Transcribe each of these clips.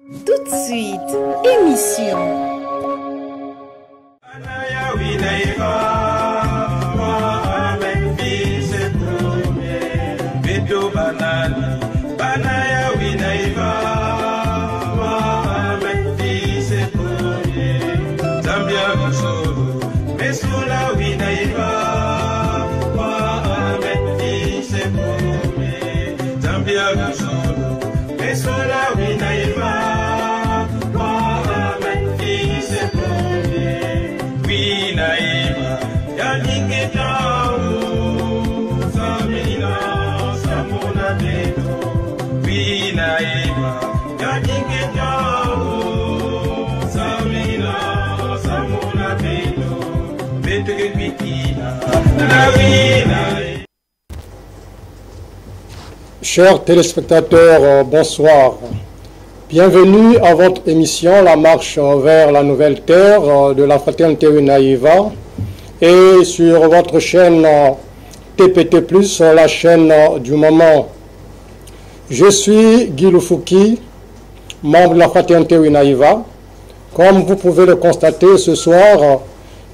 Tout de suite, émission. Chers téléspectateurs, bonsoir. Bienvenue à votre émission La Marche vers la Nouvelle Terre de la Fraternité Winaïva et sur votre chaîne TPT+, la chaîne du moment. Je suis Guy Loufouki, membre de la Fraternité Winaïva. Comme vous pouvez le constater ce soir,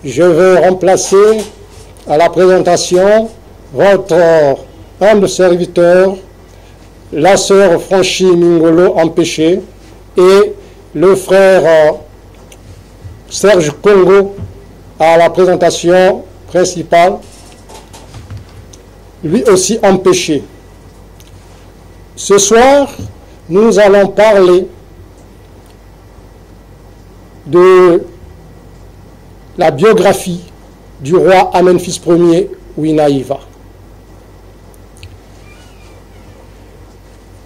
je vais remplacer à la présentation votre humble serviteur, la sœur Franchi Mingolo empêché et le frère Serge Congo à la présentation principale, lui aussi empêché. Ce soir, nous allons parler de la biographie du roi Amenphis Ier Winaïva.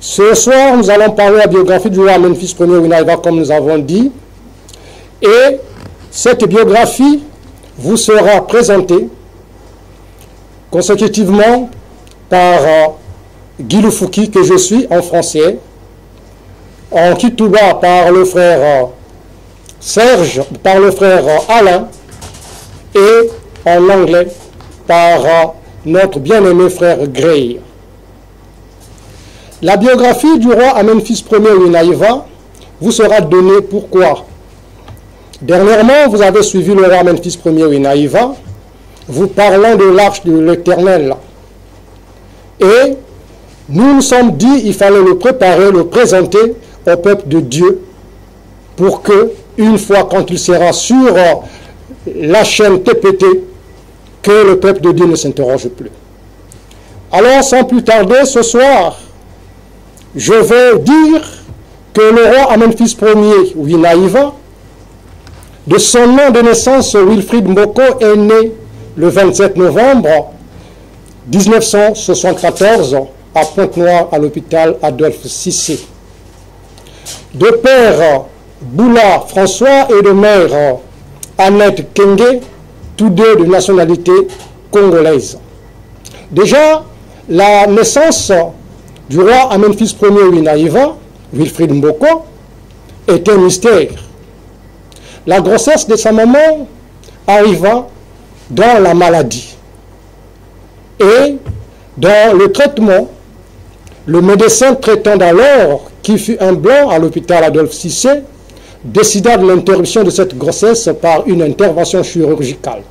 Ce soir, nous allons parler de la biographie du roi Amenphis Ier Winaïva, comme nous avons dit. Et cette biographie vous sera présentée consécutivement par Guy Loufouki, que je suis en français, en Kitouba par le frère Serge, par le frère Alain, et en anglais par notre bien-aimé frère Gray. La biographie du roi Amenphis Ier Winaïva vous sera donnée pourquoi? Dernièrement, vous avez suivi le roi Amenphis Ier Winaïva, vous parlant de l'arche de l'Éternel. Et nous nous sommes dit qu'il fallait le préparer, le présenter au peuple de Dieu, pour que, une fois quand il sera sur la chaîne TPT, que le peuple de Dieu ne s'interroge plus. Alors, sans plus tarder, ce soir, je vais dire que le roi Amenphis Ier Winaïva, de son nom de naissance, Wilfrid Mboko, est né le 27 novembre 1974 à Pointe-Noire, à l'hôpital Adolphe Cissé. De père Boula François et de mère Annette Kenge, tous deux de nationalité congolaise. Déjà, la naissance du roi Amenphis Ier Winaïva, Wilfrid Mboko, est un mystère. La grossesse de sa maman arriva dans la maladie. Et dans le traitement, le médecin traitant d'alors, qui fut un blanc à l'hôpital Adolphe Cissé, décida de l'interruption de cette grossesse par une intervention chirurgicale.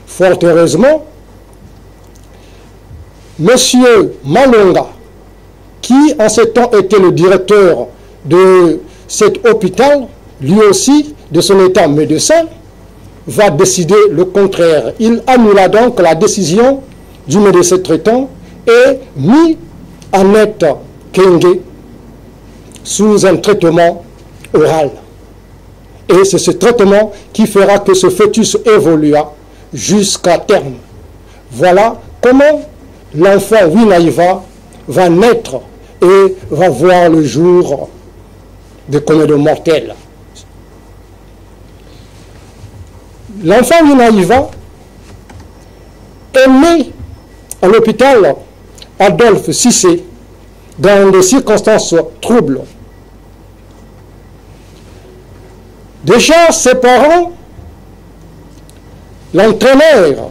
Fort heureusement, M. Malonga, qui en ce temps était le directeur de cet hôpital, lui aussi, de son état médecin, va décider le contraire. Il annula donc la décision du médecin traitant et mit Annette Kenge sous un traitement oral. Et c'est ce traitement qui fera que ce fœtus évolua jusqu'à terme. Voilà comment l'enfant Winaïva va naître et va voir le jour de commun de mortels. L'enfant Winaïva est né à l'hôpital Adolphe Cissé dans des circonstances troubles. Déjà, ses parents l'entraînèrent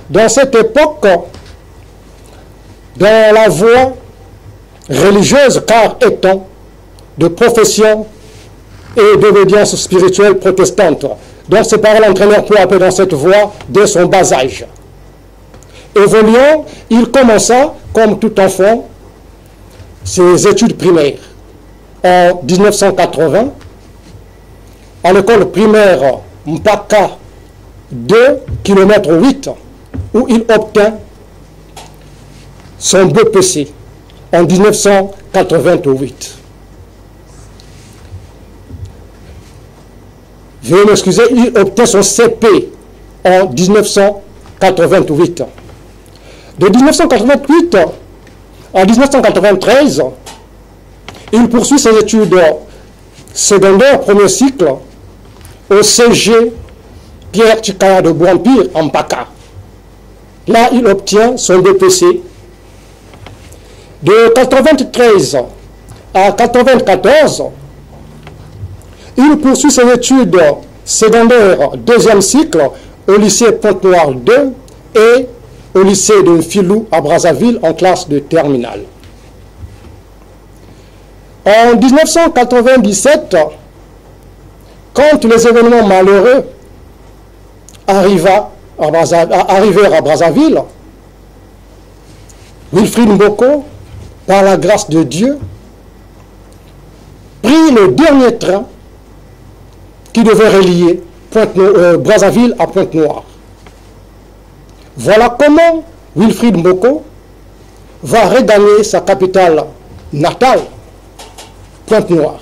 dans cette époque dans la voie religieuse, car étant de profession et d'obédience spirituelle protestante. Donc ses parents l'entraînèrent peu à peu dans cette voie dès son bas âge. Évoluant, il commença, comme tout enfant, ses études primaires. En 1980, à l'école primaire Mpaka 2 km 8, où il obtint son BPC en 1988. Veuillez m'excuser, il obtint son CP en 1988. De 1988 à 1993, il poursuit ses études secondaires, premier cycle, au CG Pierre Chikaya de Bouampire, en Mpaka. Là, il obtient son BPC. De 1993 à 1994, il poursuit ses études secondaires, deuxième cycle, au lycée Pointe-Noire 2 et au lycée de Filou à Brazzaville en classe de terminale. En 1997, quand les événements malheureux arrivèrent à Brazzaville, Wilfried Mboko, par la grâce de Dieu, prit le dernier train qui devait relier Brazzaville à Pointe-Noire. Voilà comment Wilfried Mboko va regagner sa capitale natale, Pointe-Noire.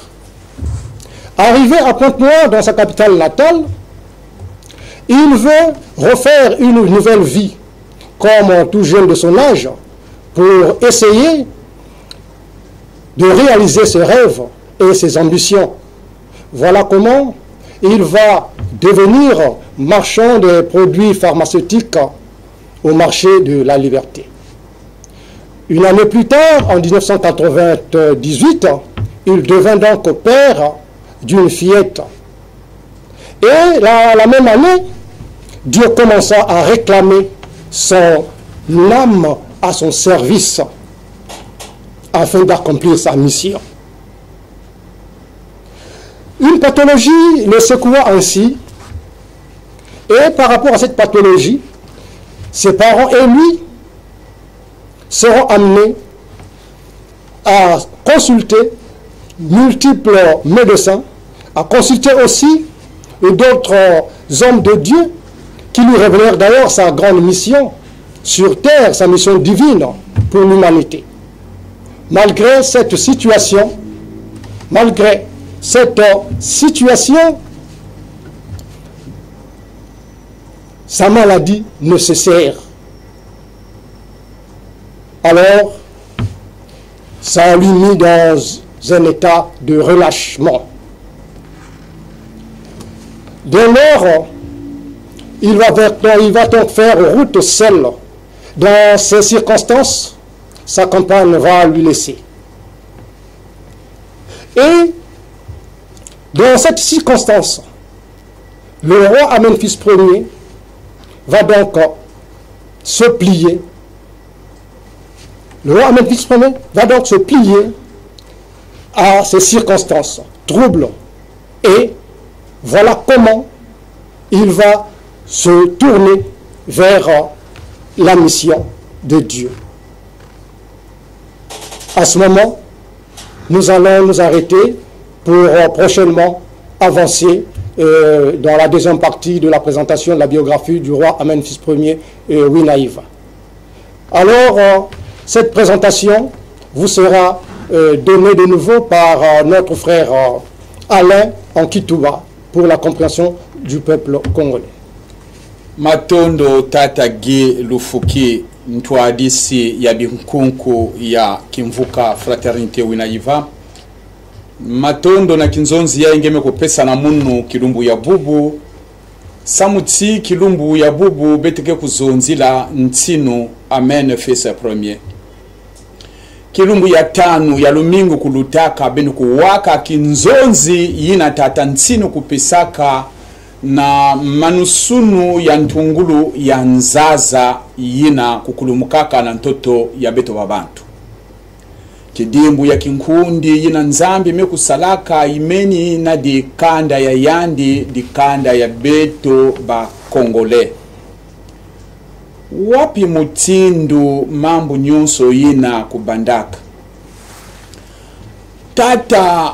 Arrivé à Pointe-Noire, dans sa capitale natale, il veut refaire une nouvelle vie, comme tout jeune de son âge, pour essayer de réaliser ses rêves et ses ambitions. Voilà comment il va devenir marchand de produits pharmaceutiques au marché de la Liberté. Une année plus tard, en 1998, il devint donc père d'une fillette. Et la même année, Dieu commença à réclamer son âme à son service afin d'accomplir sa mission. Une pathologie le secoua ainsi, et par rapport à cette pathologie, ses parents et lui seront amenés à consulter multiples médecins, à consulter aussi d'autres hommes de Dieu qui lui révélèrent d'ailleurs sa grande mission sur terre, sa mission divine pour l'humanité. Malgré cette situation, sa maladie ne cessait. Alors, ça lui mit dans un état de relâchement. Dès lors, il va donc faire route seul. Dans ces circonstances, sa compagne va lui laisser. Et dans cette circonstance, le roi Amenphis Ier va donc se plier. Le roi Amenphis Ier va donc se plier à ces circonstances troubles. Et voilà comment il va se tourner vers la mission de Dieu. À ce moment, nous allons nous arrêter pour prochainement avancer dans la deuxième partie de la présentation de la biographie du roi Amenphis Ier Winaïva. Alors, cette présentation vous sera donnée de nouveau par notre frère Alain en Kituba pour la compréhension du peuple congolais. Matondo Tatagi Lufuki Ntwadisi ya binkunku ya Kimvuka Fraternité Winaïva. Matondo na kinzonzi ya ingeme kupesa na munu kilumbu ya bubu. Samutsi kilumbu ya bubu beteke kuzonzila ntinu amen fesa premier. Kilumbu ya tanu ya lumingu kulutaka benu kuwaka kinzonzi yina tata ntinu kupesaka na manusunu ya ntungulu ya nzaza yina kukulumukaka na ntoto ya beto babantu. Kidimbu ya kinkundi yina nzambi mekusalaka imeni na di kanda ya yandi di kanda ya beto ba Kongole. Wapi mutindu mambu nyonso yina kubandaka. Tata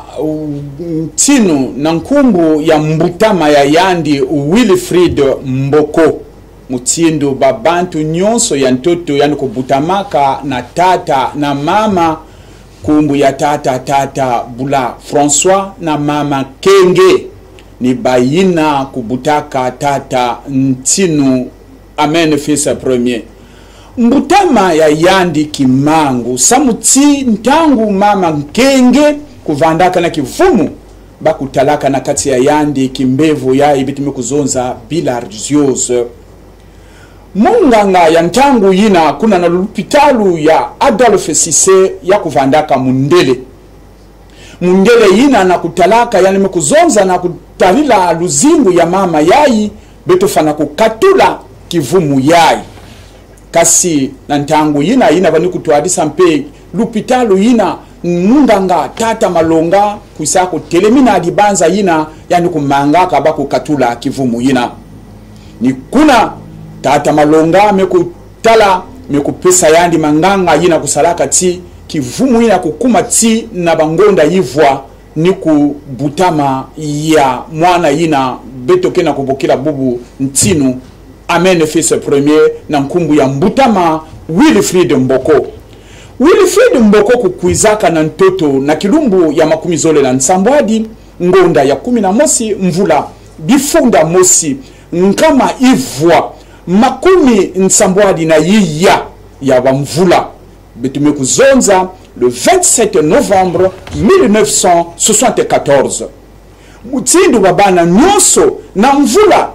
tinu na nkumbu ya mbutama ya yandi Wilfrid Mboko. Mutindu babantu nyonso ya ntoto yani kubutamaka na tata na mama kumbu ya tata Bula François na mama Kenge. Ni bayina kubutaka tata ntinu Amen fils premier. Mbutama ya yandi kimangu samuti ntangu mama Nkenge kuvandaka na kivumu bakutalaka na kati ya yandi kimbevu ya ibitime kuzonza bilarziose. Munganga ya ntangu yina kuna na lupitalu ya Adolphe Cissé ya kuvandaka Mundele. Mundele yina na kutalaka yani mekuzonza na kutalila luzingu ya mama yai betofana kukatula kivumu yai. Kasi na ntangu yina bani kutuadisa mpe lupitalu yina munganga tata malonga kuisako telemina adibanza yina yani kumanga kabaku katula kivumu yina. Ni kuna tata malonga mekutala mekupesa yandi manganga yina kusalaka ti kivumu yina kukuma ti na bangonda yivwa ni kubutama ya mwana yina betoke na kubokila bubu ntinu Amen fils premier na nkumbu ya mbutama Wilfrid Mboko. Wilfrid Mboko kukuizaka na ntoto na kilumbu ya makumi zole na nsambwadi ngonda ya 11 mvula bifunda mosi nkama ivwa makumi nsambwadi na yiya ya wamvula betume kuzonza le 27 novembre 1974. Mutindu babana nyonso na mvula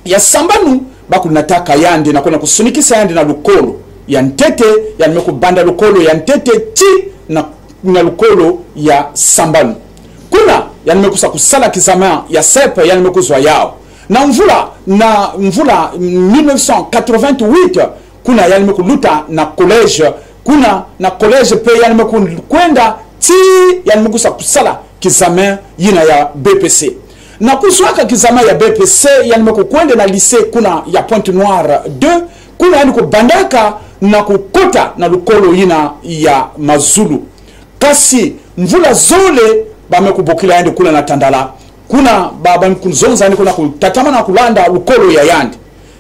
ya sambanu bakunataka yandi na kuna kusunikisa yandi na lukolo ya ntete ya nimekubanda lukolo ya ntete ti na lukolo ya sambanu. Kuna ya nimekusa kusala kizama ya sepe ya nimekuzwa yao. Na mvula 1988 kuna ya nimekuluta na college. Kuna na college pe ya nimekwenda ti ya nimekusa kusala kizama yina ya BPC. Na kuswaka kizama ya BPC ya nimekukwende na lycée kuna ya Pointe Noire 2 kuna yani kubandaka na kukota na lukolo yina ya Mazulu. Kasi mvula zole bamekubokila yandi kuna na Tandala. Kuna baba mkunzonza yani kuna kutatama na kulanda lukolo ya yandi.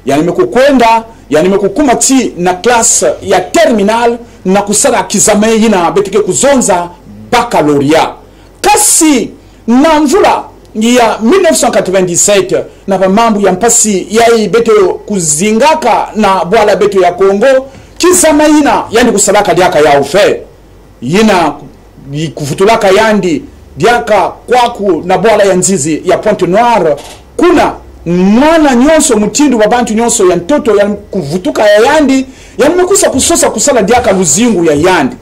Yani nimekukwenda yani nimekukuma ti na class ya terminal na kusala kizama yina betike kuzonza baccalaureat. Kasi na mvula ya 1997 na mambo ya mpasi yai beto kuzingaka na bwala beto ya Kongo kizama yina yani kusalaka diaka ya ufe yina kufutulaka yandi diaka kwaku na bwala ya nzizi ya Pointe Noire. Kuna mwana nyonso mutindu babantu nyonso ya ntoto ya kuvutuka ya yandi yani mekusa kusosa kusala diaka luzingu ya yandi.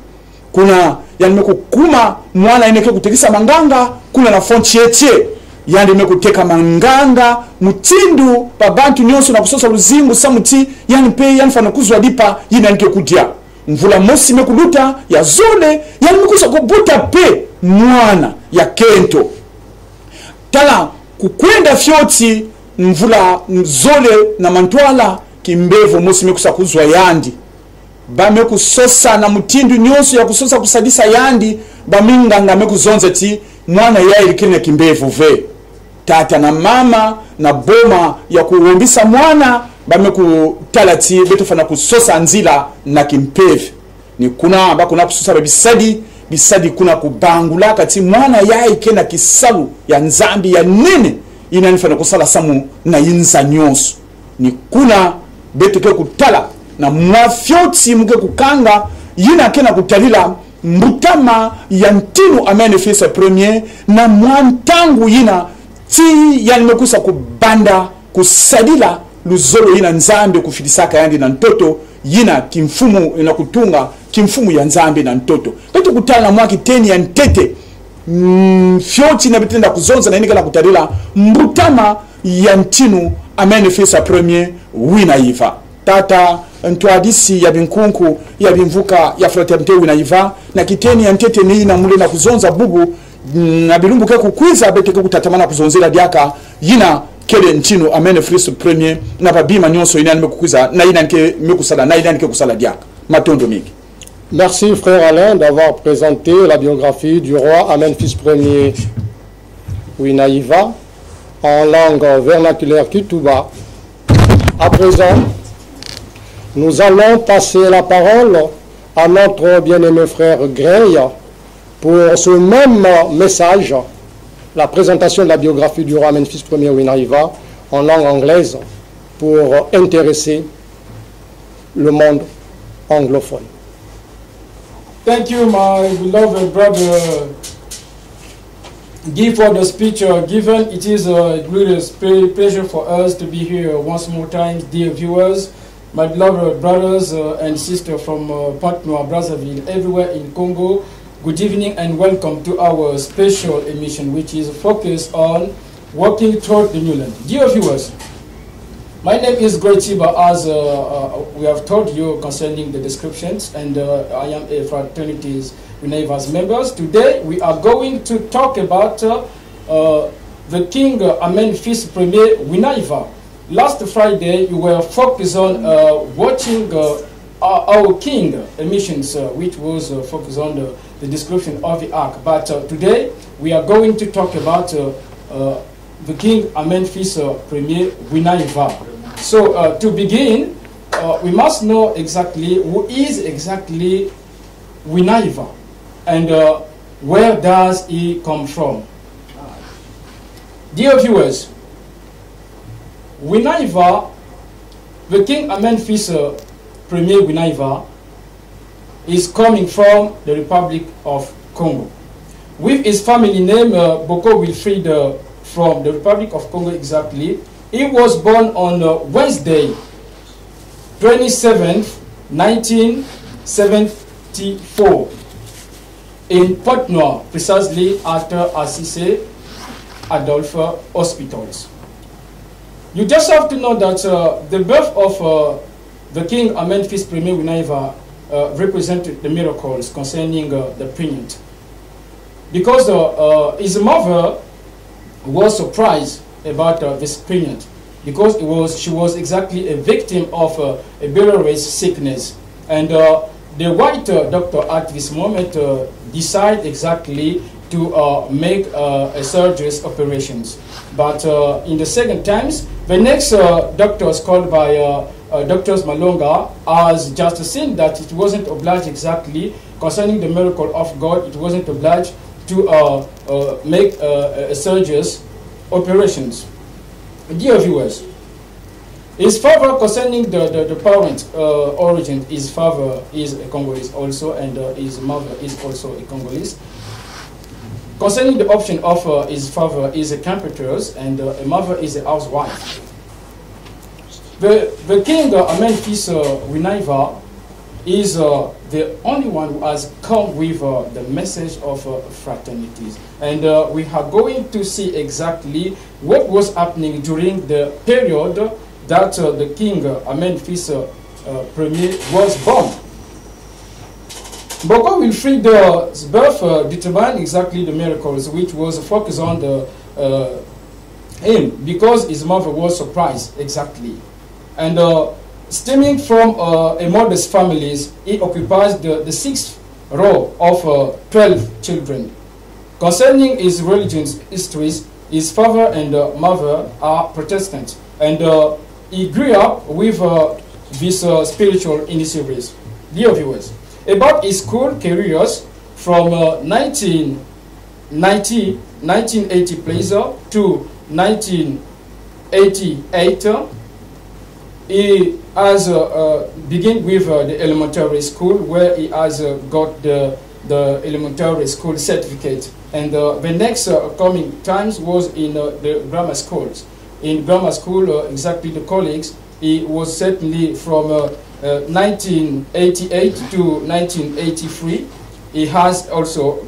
Kuna yani mekukuma mwana ineke kutekisa manganga. Kuna na fonchietie yandi mekuteka manganga mutindu babantu nyonso na kusosa luzingu samuti yani pe yani fana kuzwa dipa yina nke kudia mvula mosi mekuluta ya zole yani mekusa kubuta pe mwana ya kento tala kukwenda fyoti mvula zole na mantwala kimbevo mosi mekusa kuzwa yandi bamekusosa na mutindu nyonso ya kusosa kusadisa yandi baminganga mekuzonze ti mwana ya ilikine kimbevu ve tata na mama na boma ya kuombisa mwana bamekutala ti betofana kusosa nzila na kimpevu. Ni kuna bakuna kusosa bisadi kuna kubangula kati mwana ya ikena kisalu ya nzambi ya nene inanifana kusala samu na inza nyonso. Ni kuna betoke kutala na mwafyoti muke kukanga yina kena kutalila mbutama ya ntinu Amen fils premier na mwantangu yina ti yani mekusa kubanda kusadila luzolo yina nzambe kufilisaka yandi na ntoto yina kimfumu ina kutunga kimfumu ya nzambe na ntoto. Kati kutala na mwaki teni ya ntete fyoti na bitenda kuzonza na inika la kutarila mbutama ya ntinu amene fisa premier wina iva tata ntwadisi ya binkunku ya bimvuka ya fraternité wina iva na kiteni ya ntete ni na mule na kuzonza bubu na bilumbu ke kukwiza beteke kutatamana kuzonzela diaka yina kele ntinu amene fisa premier na babima nyonso ina nimekukwiza na ina nke mekusala na ina nke kusala diaka matondo mingi. Merci frère Alain d'avoir présenté la biographie du roi Amenphis Ier Winaïva en langue vernaculaire Kituba. À présent, nous allons passer la parole à notre bien-aimé frère Grey pour ce même message, la présentation de la biographie du roi Amenphis Ier Winaïva en langue anglaise pour intéresser le monde anglophone. Thank you, my beloved brother Guy, for the speech given. It is a glorious pleasure for us to be here once more time, dear viewers, my beloved brothers and sisters from Pointe-Noire, Brazzaville, everywhere in Congo. Good evening and welcome to our special emission, which is focused on walking toward the new land. Dear viewers, my name is Grey Chiba, as we have told you concerning the descriptions, and I am a fraternity's Winaïva's members. Today we are going to talk about the King Amenphis Ier Winaïva. Last Friday you were focused on watching our King emissions, which was focused on the description of the ark. But today we are going to talk about the King Amenphis Ier Winaïva. So to begin, we must know exactly who is exactly Winaïva and where does he come from. Dear viewers, Winaïva, the King Amenphis Ier Winaïva, is coming from the Republic of Congo. With his family name, Boko Wilfrid, from the Republic of Congo exactly. He was born on Wednesday, 27th, 1974, in Pointe-Noire, precisely after Assise Adolphe Hospitals. You just have to know that the birth of the King Amenphis Ier Winaïva represented the miracles concerning the pregnant. Because his mother was surprised about this pregnant, because she was exactly a victim of a biliary sickness, and the white doctor at this moment decided exactly to make a surgery's operations. But in the second times, the next doctors called by Doctors Malonga has just seen that it wasn't obliged exactly concerning the miracle of God. It wasn't obliged to make a surgery's operations. Dear viewers, his father, concerning the parent origin, his father is a Congolese also, and his mother is also a Congolese. Concerning the option of his father is a carpenter and a mother is a housewife. The King Amenphis Winaïva is the only one who has come with the message of fraternities. And we are going to see exactly what was happening during the period that the King Amenphis Ier was born. Boko Wilfrid's birth determined exactly the miracles which was focused on him, because his mother was surprised exactly. And stemming from a modest family, he occupies the sixth row of 12 children. Concerning his religious histories, his father and mother are Protestant, and he grew up with this spiritual initiatives. Dear viewers, about his school careers from 1980 please, to 1988, he has begun with the elementary school, where he has got the elementary school certificate, and the next coming times was in the grammar schools. In grammar school, exactly the colleagues, he was certainly from 1988 to 1983. he has also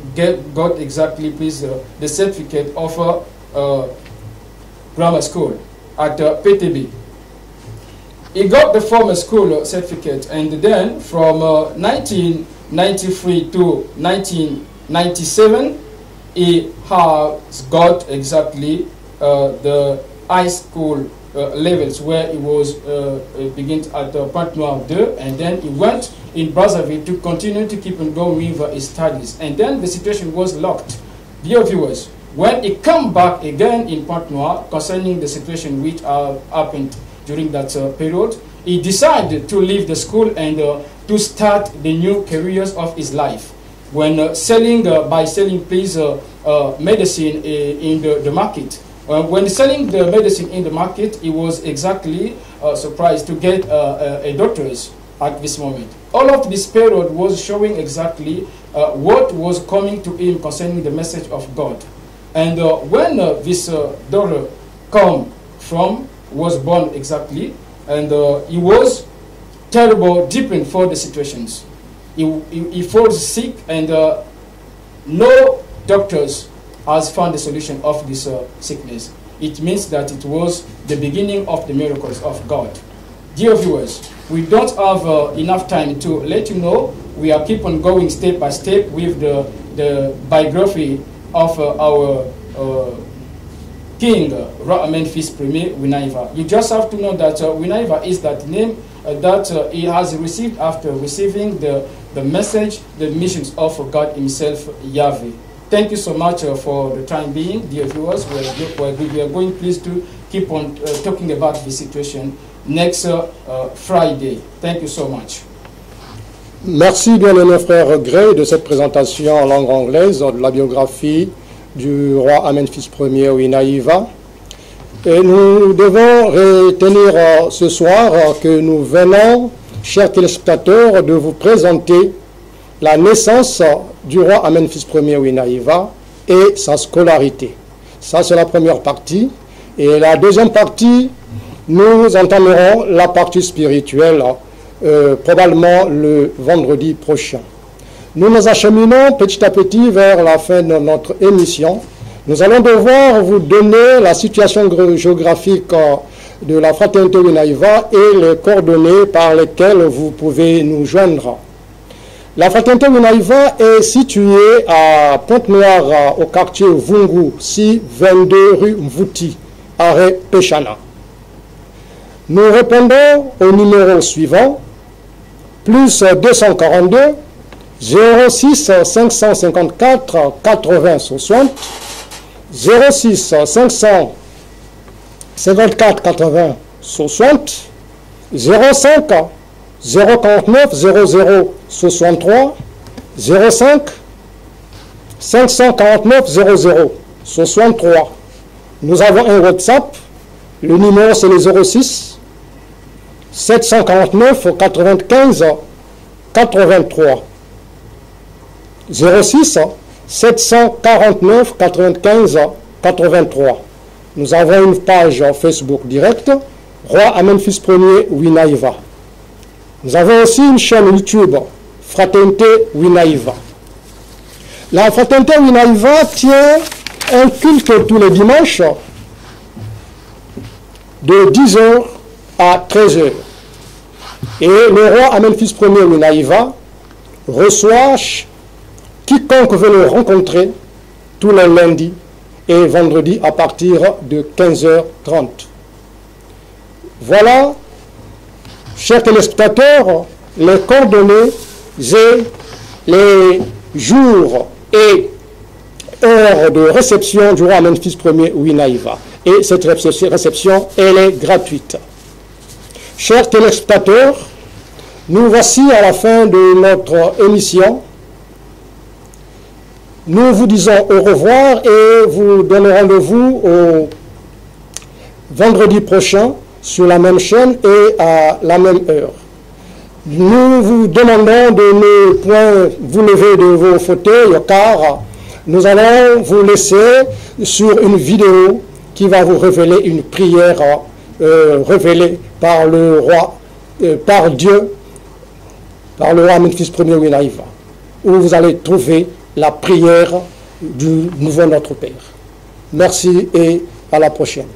got exactly the certificate of grammar school at PTB. He got the former school certificate, and then from 1993 to 1997, he has got exactly the high school levels, where he was begins at Pointe-Noire 2, and then he went in Brazzaville to continue to keep on going with his studies. And then the situation was locked. Dear viewers, when he come back again in Pointe-Noire concerning the situation which happened during that period, he decided to leave the school and to start the new careers of his life. When by selling medicine in the market. When selling the medicine in the market, he was exactly surprised to get a doctorate at this moment. All of this period was showing exactly what was coming to him concerning the message of God. And when this daughter was born exactly, and he was terrible, deepened for the situations. He falls sick, and no doctors has found the solution of this sickness. It means that it was the beginning of the miracles of God. Dear viewers, we don't have enough time to let you know. We are keep on going step by step with the biography of our King Roi Memphis Premier Winaiva. You just have to know that Winaiva is that name that he has received after receiving the message, the missions of God himself, Yahweh. Thank you so much for the time being, dear viewers. We are going please to keep on talking about the situation next Friday. Thank you so much. Merci bien-aimé frère Gray de cette présentation en langue anglaise de la biographie du roi Amenphis Ier Winaiva. Et nous devons retenir ce soir que nous venons, chers téléspectateurs, de vous présenter la naissance du roi Amenphis Ier Winaiva et sa scolarité. Ça, c'est la première partie. Et la deuxième partie, nous entamerons la partie spirituelle, probablement le vendredi prochain. Nous nous acheminons petit à petit vers la fin de notre émission. Nous allons devoir vous donner la situation géographique de la fraternité Winaiva et les coordonnées par lesquelles vous pouvez nous joindre. La fraternité Winaiva est située à Pointe-Noire, au quartier Vungu, 622 rue Mvouti, arrêt Péchana. Nous répondons au numéro suivant, plus 242 06 554 80 60, 06 554 80 60, 05 049 00 63, 05 549 00 63. Nous avons un WhatsApp. Le numéro c'est le 06 749 95 83. 06 749 95 83. Nous avons une page Facebook directe, Roi Amenphis Ier Winaiva. Nous avons aussi une chaîne YouTube, Fraternité Winaiva. La Fraternité Winaiva tient un culte tous les dimanches de 10h à 13h. Et le roi Amenphis Ier Winaiva reçoit quiconque veut le rencontrer tous les lundis et vendredis à partir de 15h30. Voilà, chers téléspectateurs, les coordonnées et les jours et heures de réception du roi Amenphis Ier Winaiva. Et cette réception, elle est gratuite. Chers téléspectateurs, nous voici à la fin de notre émission. Nous vous disons au revoir et vous donnons rendez-vous au vendredi prochain sur la même chaîne et à la même heure. Nous vous demandons de ne point vous lever de vos fauteuils car nous allons vous laisser sur une vidéo qui va vous révéler une prière révélée par le roi, par Dieu, par le roi Amenphis Ier Winaiva. où vous allez trouver la prière du nouveau Notre Père. Merci et à la prochaine.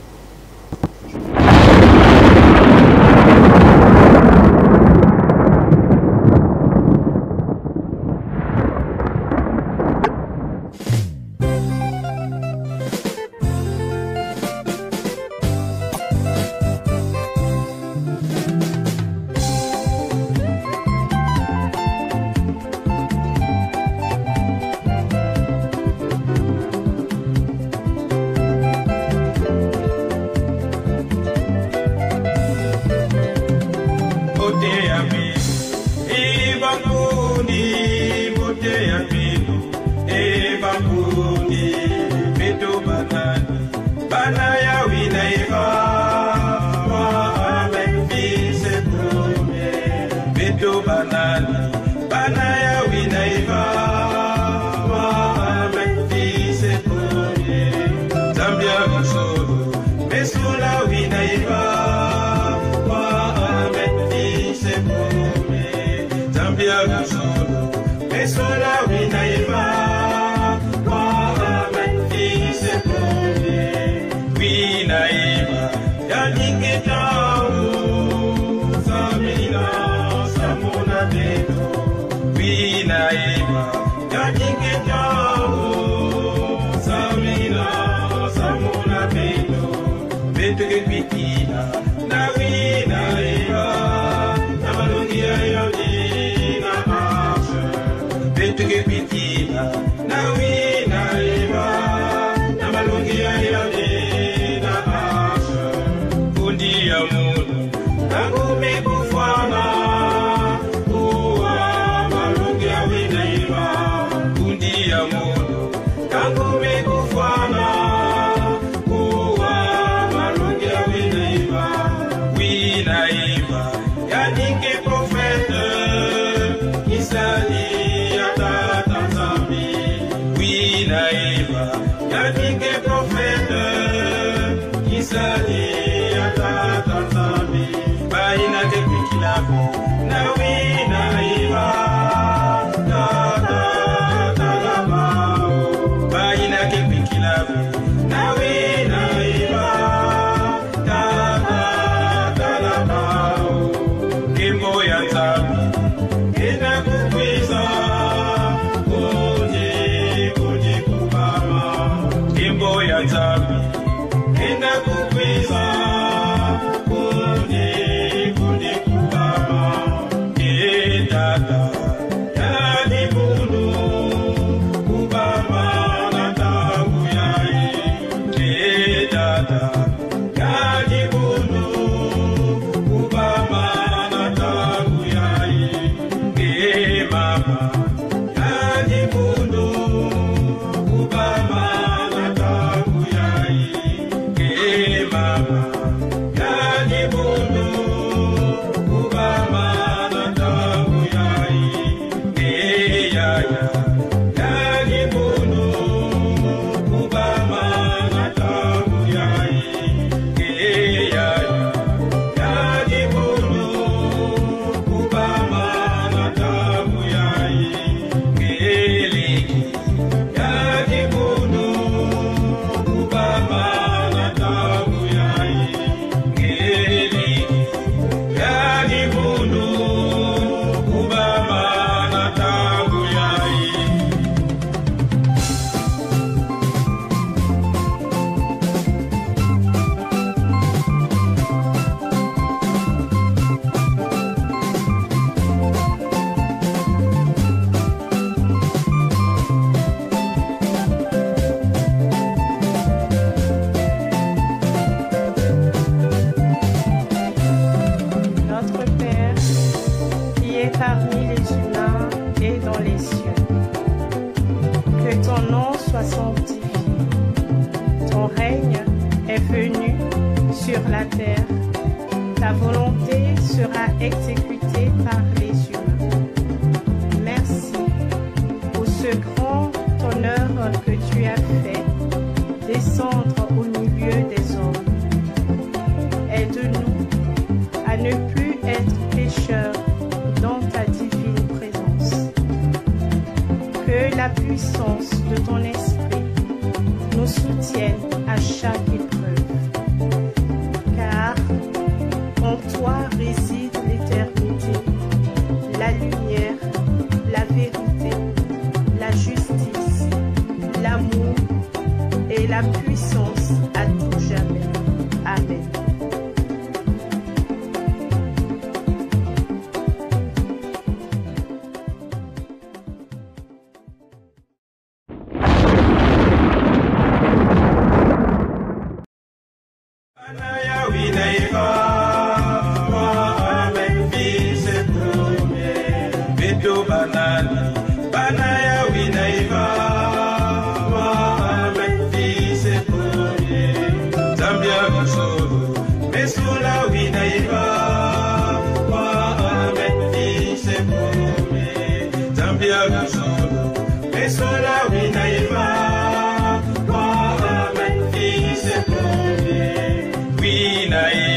puissance de ton esprit nous soutienne à chaque épreuve. Car en toi réside l'éternité, la lumière, la vérité, la justice, l'amour et la puissance à tout jamais. Amen. We